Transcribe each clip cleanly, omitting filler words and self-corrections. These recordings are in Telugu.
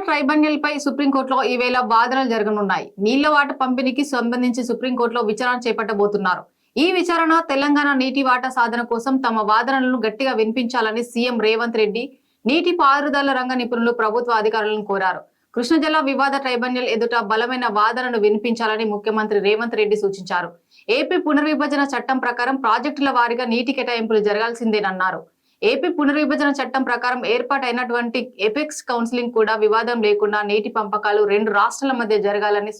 ట్రైబన్యల్ పై సుప్రీంకోర్టులో ఈవేళ వాదనలు జరగనున్నాయి. నీళ్ల వాట పంపిణీకి సంబంధించి సుప్రీంకోర్టులో విచారణ చేపట్టబోతున్నారు. ఈ విచారణ తెలంగాణ నీటి వాటా సాధన కోసం తమ వాదనలను గట్టిగా వినిపించాలని సీఎం రేవంత్ రెడ్డి నీటి పారుదల రంగ నిపుణులు ప్రభుత్వ అధికారులను కోరారు. కృష్ణజల వివాద ట్రైబన్యల్ ఎదుట బలమైన వాదనను వినిపించాలని ముఖ్యమంత్రి రేవంత్ రెడ్డి సూచించారు. ఏపీ పునర్విభజన చట్టం ప్రకారం ప్రాజెక్టుల వారీగా నీటి కేటాయింపులు జరగాల్సిందేనన్నారు. ఏపీ పునర్విభజన చట్టం ప్రకారం ఏర్పాటైనటువంటి ఎపెక్స్ కౌన్సిలింగ్ కూడా వివాదం లేకుండా నీటి పంపకాలు రెండు రాష్ట్రాల మధ్య జరగాలని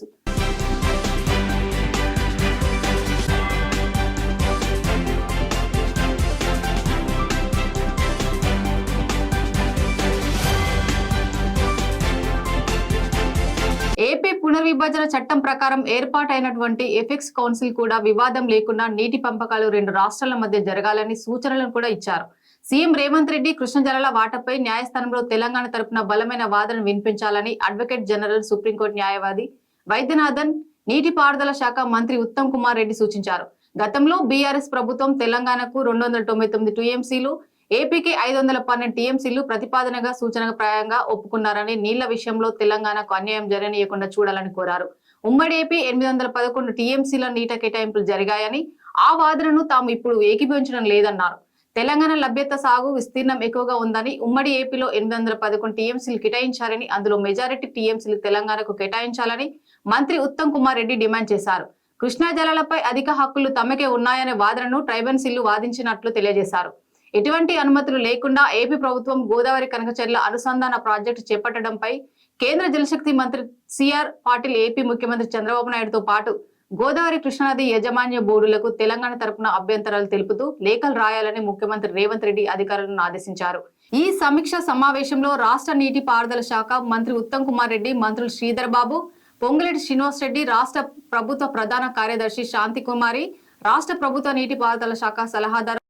ఏపీ పునర్విభజన చట్టం ప్రకారం ఏర్పాటైనటువంటి ఎపెక్స్ కౌన్సిల్ కూడా వివాదం లేకుండా నీటి పంపకాలు రెండు రాష్ట్రాల మధ్య జరగాలని సూచనలను కూడా ఇచ్చారు. సీఎం రేవంత్ రెడ్డి కృష్ణజలాల వాటపై న్యాయస్థానంలో తెలంగాణ తరపున బలమైన వాదన వినిపించాలని అడ్వకేట్ జనరల్ సుప్రీంకోర్టు న్యాయవాది వైద్యనాథన్, నీటిపారుదల శాఖ మంత్రి ఉత్తమ్ కుమార్ రెడ్డి సూచించారు. గతంలో బీఆర్ఎస్ ప్రభుత్వం తెలంగాణకు 299 టీఎంసీలు, ఏపీకి 512 టీఎంసీలు ప్రతిపాదనగా సూచనప్రాయంగా ఒప్పుకున్నారని, నీళ్ల విషయంలో తెలంగాణకు అన్యాయం జరగనీయకుండా చూడాలని కోరారు. ఉమ్మడి ఏపీ 811 టీఎంసీల నీట కేటాయింపులు జరిగాయని, ఆ వాదనను తాము ఇప్పుడు ఏకీభవించడం లేదన్నారు. తెలంగాణ లభ్యత సాగు విస్తీర్ణం ఎక్కువగా ఉందని, ఉమ్మడి ఏపీలో 811 టీఎంసీలు కేటాయించారని, అందులో మెజారిటీ టీఎంసీలు తెలంగాణకు కేటాయించాలని మంత్రి ఉత్తమ్ కుమార్ రెడ్డి డిమాండ్ చేశారు. కృష్ణా జలాలపై అధిక హక్కులు తమకే ఉన్నాయనే వాదనను ట్రైబన్సీలు వాదించినట్లు తెలియజేశారు. ఎటువంటి అనుమతులు లేకుండా ఏపీ ప్రభుత్వం గోదావరి కనకచెర్ల అనుసంధాన ప్రాజెక్టు చేపట్టడంపై కేంద్ర జలశక్తి మంత్రి సిఆర్ పాటిల్ ఏపీ ముఖ్యమంత్రి చంద్రబాబు నాయుడుతో పాటు గోదావరి కృష్ణానది యాజమాన్య బోర్డులకు తెలంగాణ తరపున అభ్యంతరాలు తెలుపుతూ లేఖలు రాయాలని ముఖ్యమంత్రి రేవంత్ రెడ్డి అధికారులను ఆదేశించారు. ఈ సమీక్ష సమావేశంలో రాష్ట్ర నీటి పారుదల శాఖ మంత్రి ఉత్తమ్ కుమార్ రెడ్డి, మంత్రులు శ్రీధర్ బాబు, పొంగులేటి శ్రీనివాస్ రెడ్డి, రాష్ట్ర ప్రభుత్వ ప్రధాన కార్యదర్శి శాంతి కుమారి, రాష్ట్ర ప్రభుత్వ నీటి పారుదల శాఖ సలహాదారు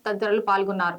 తదితరులు పాల్గొన్నారు.